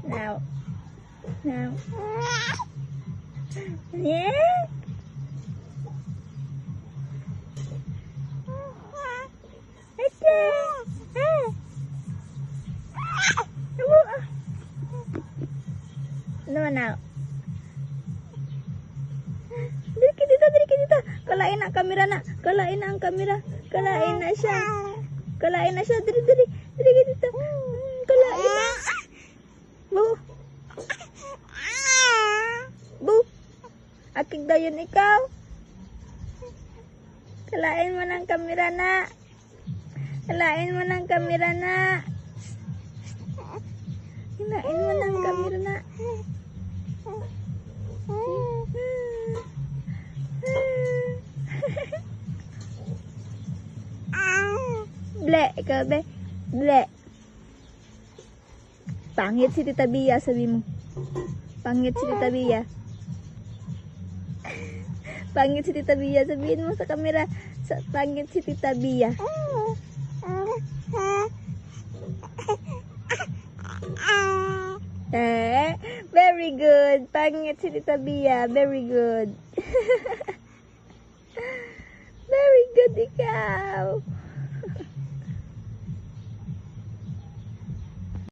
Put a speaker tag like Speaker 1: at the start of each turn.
Speaker 1: Now. Now. Yeah. Okay. Naman now. Diri ka dito. Kalain na ang kamera na. Kalain na ang kamera. Kalain na siya. Kalain na siya. Diri ka dito. Kalain na. Bu. Bu. Akig dayon ikaw. Kalain mo ng kamera na. Kalain mo ng kamera na. Kalain mo ng kamera na. Ble, ikaw be. Ble. Pangit si Tita Bia, sabi mo. Pangit si Tita Bia. Pangit si Tita Bia, sabihin mo sa kamera. Pangit si Tita Bia. Very good. Pangit si Tita Bia. Very good. Very good ikaw.